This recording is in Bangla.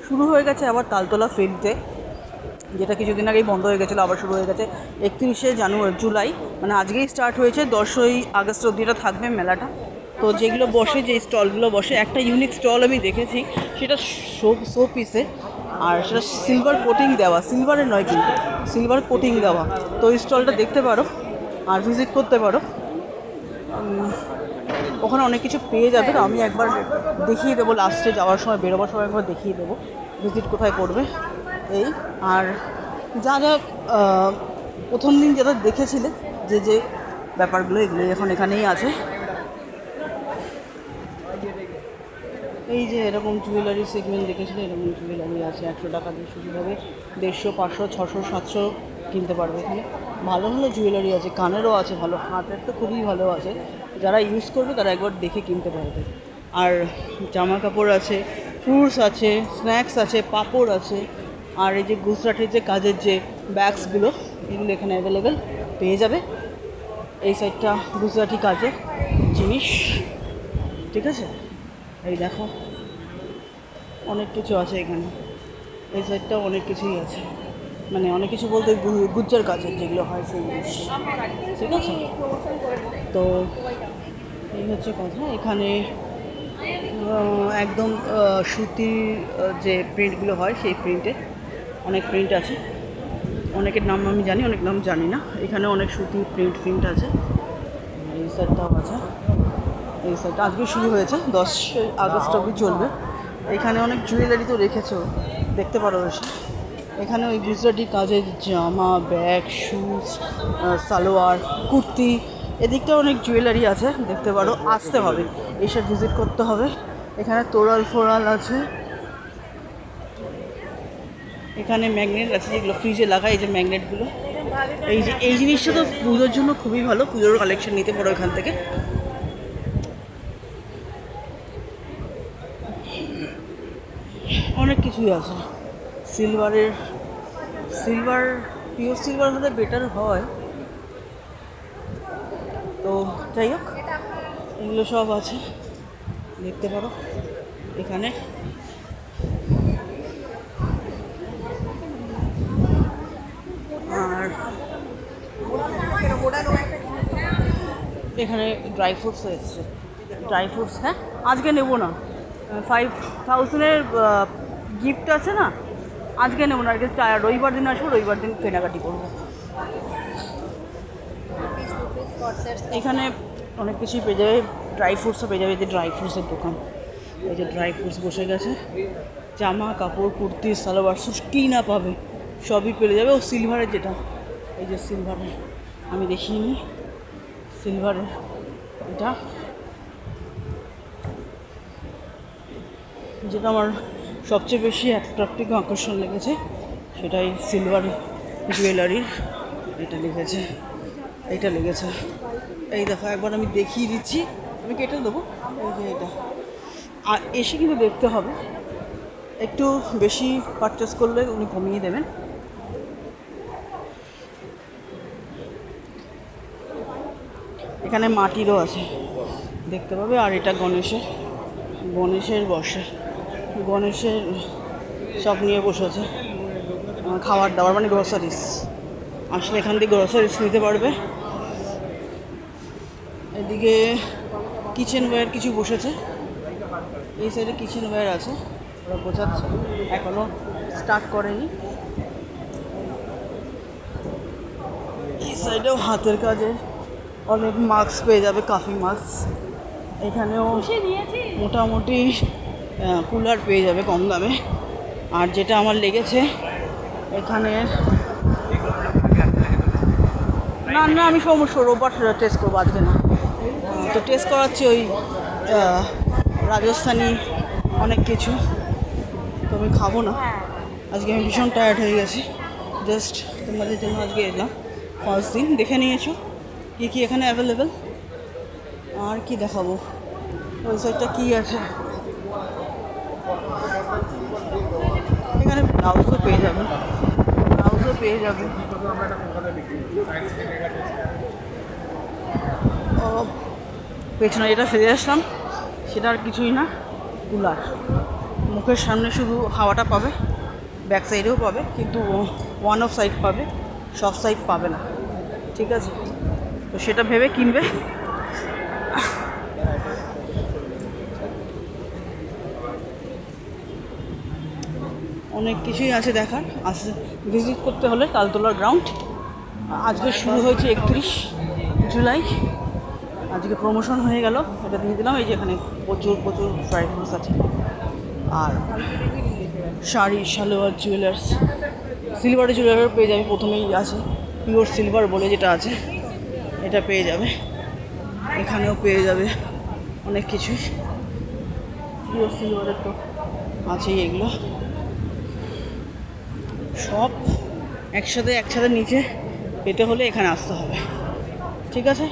শুরু হয়ে গেছে আবার তালতলা ফিল্ডে, যেটা কিছুদিন আগেই বন্ধ হয়ে গেছিলো, আবার শুরু হয়ে গেছে 31শে জুলাই, মানে আজকেই স্টার্ট হয়েছে, 10ই আগস্ট অবধি এটা থাকবে মেলাটা। তো যেগুলো বসে, যে স্টলগুলো বসে, একটা ইউনিক স্টল আমি দেখেছি, সেটা শো পিসে, আর সেটা সিলভার কোটিং দেওয়া, সিলভারের নয় কিন্তু সিলভার কোটিং দেওয়া। তো ওই স্টলটা দেখতে পারো আর ভিজিট করতে পারো, ওখানে অনেক কিছু পেয়ে যাবে। আমি একবার দেখিয়ে দেবো, লাস্টে যাওয়ার সময়, বেরোবার সময় একবার দেখিয়ে দেবো ভিজিট কোথায় করবে এই। আর যা যা প্রথম দিন যেটা দেখেছিলে, যে যে ব্যাপারগুলো, এগুলো এখন এখানেই আছে। এই যে এরকম জুয়েলারি সেগমেন্ট দেখেছিলে, এরকম জুয়েলারি আছে 100 টাকা দিয়ে শুরু হবে, 150, 500, 600, 700 কিনতে পারবে। এখানে ভালো ভালো জুয়েলারি আছে, কানেরও আছে ভালো, হাতের তো খুবই ভালো আছে, যারা ইউজ করবে তারা একবার দেখে কিনতে পারবে। আর জামা কাপড় আছে, ফ্রুটস আছে, স্ন্যাক্স আছে, পাঁপড় আছে, আর এই যে গুজরাটের যে কাজের যে ব্যাগসগুলো, এগুলো এখানে অ্যাভেলেবেল পেয়ে যাবে। এই সাইডটা গুজরাটি কাজের জিনিস, ঠিক আছে। এই দেখো অনেক কিছু আছে এখানে, এই সাইডটাও অনেক কিছুই আছে, মানে অনেক কিছু বলতে গুজ্জার কাজের যেগুলো হয় সেই জিনিস, ঠিক আছে। তো এই হচ্ছে কথা। এখানে একদম সুতির যে প্রিন্টগুলো হয় সেই প্রিন্টে অনেক প্রিন্ট আছে, অনেকের নাম আমি জানি, অনেক নাম জানি না। এখানে অনেক সুতির প্রিন্ট আছে। এই সাইডটাও আছে, এই সাইডটা আজকে শুরু হয়েছে, 10 আগস্ট অবধি চলবে। এখানে অনেক জুয়েলারি তো রেখেছো, দেখতে পারো এসে। এখানে ওই গুজরাটি কাজের জামা, ব্যাগ, শুজ, সালোয়ার, কুর্তি, এদিকটা অনেক জুয়েলারি আছে, দেখতে পারো। আসতে হবে, এসে ভিজিট করতে হবে। এখানে তোরাল ফোরাল আছে, এখানে ম্যাগনেট আছে যেগুলো ফ্রিজে লাগায়, এই যে ম্যাগনেটগুলো, এই জিনিসটা তো পুজোর জন্য খুবই ভালো, পুজোর কালেকশন নিতে পারো এখান থেকে। অনেক কিছুই আছে সিলভারের, পিওর সিলভার হলে বেটার হয়। তো যাই হোক, এগুলো সব আছে, দেখতে পারো এখানে। আর এখানে ড্রাই ফ্রুটস এসছে, ড্রাই ফ্রুটস, হ্যাঁ আজকে নেবো না, 5000-এর গিফট আছে না, আজকে নেবো না, আজকে রবিবার দিন আসবো, রবিবার দিন কেনাকাটি করবো। এখানে অনেক কিছুই পেয়ে যাবে, ড্রাই ফ্রুটসও পেয়ে যাবে, এই যে ড্রাই ফ্রুটসের দোকান, এই যে ড্রাই ফ্রুটস বসে গেছে, জামা কাপড়, কুর্তি, সালোয়ার স্যুট কী না পাবে সবই পেয়ে যাবে। ও সিলভারের যেটা, এই যে সিলভারের আমি দেখিয়ে নিই, সিলভারের এটা, যেটা আমার সবচেয়ে বেশি অ্যাট্রাক্টিভ আকর্ষণ লেগেছে সেটাই সিলভার জুয়েলারির, এটা লেগেছে, এইটা লেগেছে। এই দেখো একবার আমি দেখিয়ে দিচ্ছি, আমি কেটে দেবো, এই যে এটা। আর এসে কিন্তু দেখতে হবে, একটু বেশি পারচেস করলে উনি কমিয়ে দেবেন। এখানে মাটিরও আছে, দেখতে পাবে। আর এটা গণেশের বসে, গণেশের সব নিয়ে বসেছে, খাবার দাবার মানে গ্রসারিস, আসলে এখান থেকে গ্রসারিস নিতে পারবে। এদিকে কিচেনওয়্যার কিছু বসেছে, এই সাইডে কিচেনওয়্যার আছে, ওরা বোঝাচ্ছে, এখনও স্টার্ট করেনি। এই সাইডেও হাতের কাজে অনেক মাস্ক পেয়ে যাবে, কাফি মাস্ক। এখানেও মোটামুটি কুলার পেয়ে যাবে কম দামে। আর যেটা আমার লেগেছে এখানে, না আমি সমস্যা রোববার টেস্ট করবো, আজকে না। তো টেস্ট করাচ্ছি ওই রাজস্থানি অনেক কিছু, তো আমি খাবো না আজকে, আমি ভীষণ টায়ার্ড হয়ে গেছি। জাস্ট তোমাদের জন্য আজকে এলাম, ফার্স্ট দিন দেখে নিয়েছো কী কী এখানে অ্যাভেলেবেল। আর কি দেখাবো, ওই সাইডটা কী আছে, এখানে ব্লাউজও পেয়ে যাবে, ও পেছনে যেটা ফিরে আসলাম সেটা আর কিছুই না, কুলার মুখের সামনে শুধু হাওয়াটা পাবে, ব্যাক সাইডেও পাবে, কিন্তু ওয়ান অফ সাইড পাবে, সব সাইড পাবে না, ঠিক আছে? তো সেটা ভেবে কিনবে। অনেক কিছুই আছে দেখার, আসতে ভিজিট করতে হলে তালতলার গ্রাউন্ড। আজকে শুরু হয়েছে 31 জুলাই, আজকে প্রমোশন হয়ে গেল, এটা দিয়ে দিলাম। এই যে এখানে প্রচুর প্রচুর ড্রাই ফ্রুটস আছে, আর শাড়ি, সালোয়ার, জুয়েলার্স, সিলভারের জুয়েলারও পেয়ে যাবে। প্রথমেই আছে পিওর সিলভার বলে যেটা আছে, এটা পেয়ে যাবে। এখানেও পেয়ে যাবে অনেক কিছুই, পিওর সিলভারের তো আছেই। এগুলো সব একসাথে নিচে পেতে হলে এখানে আসতে হবে, ঠিক আছে?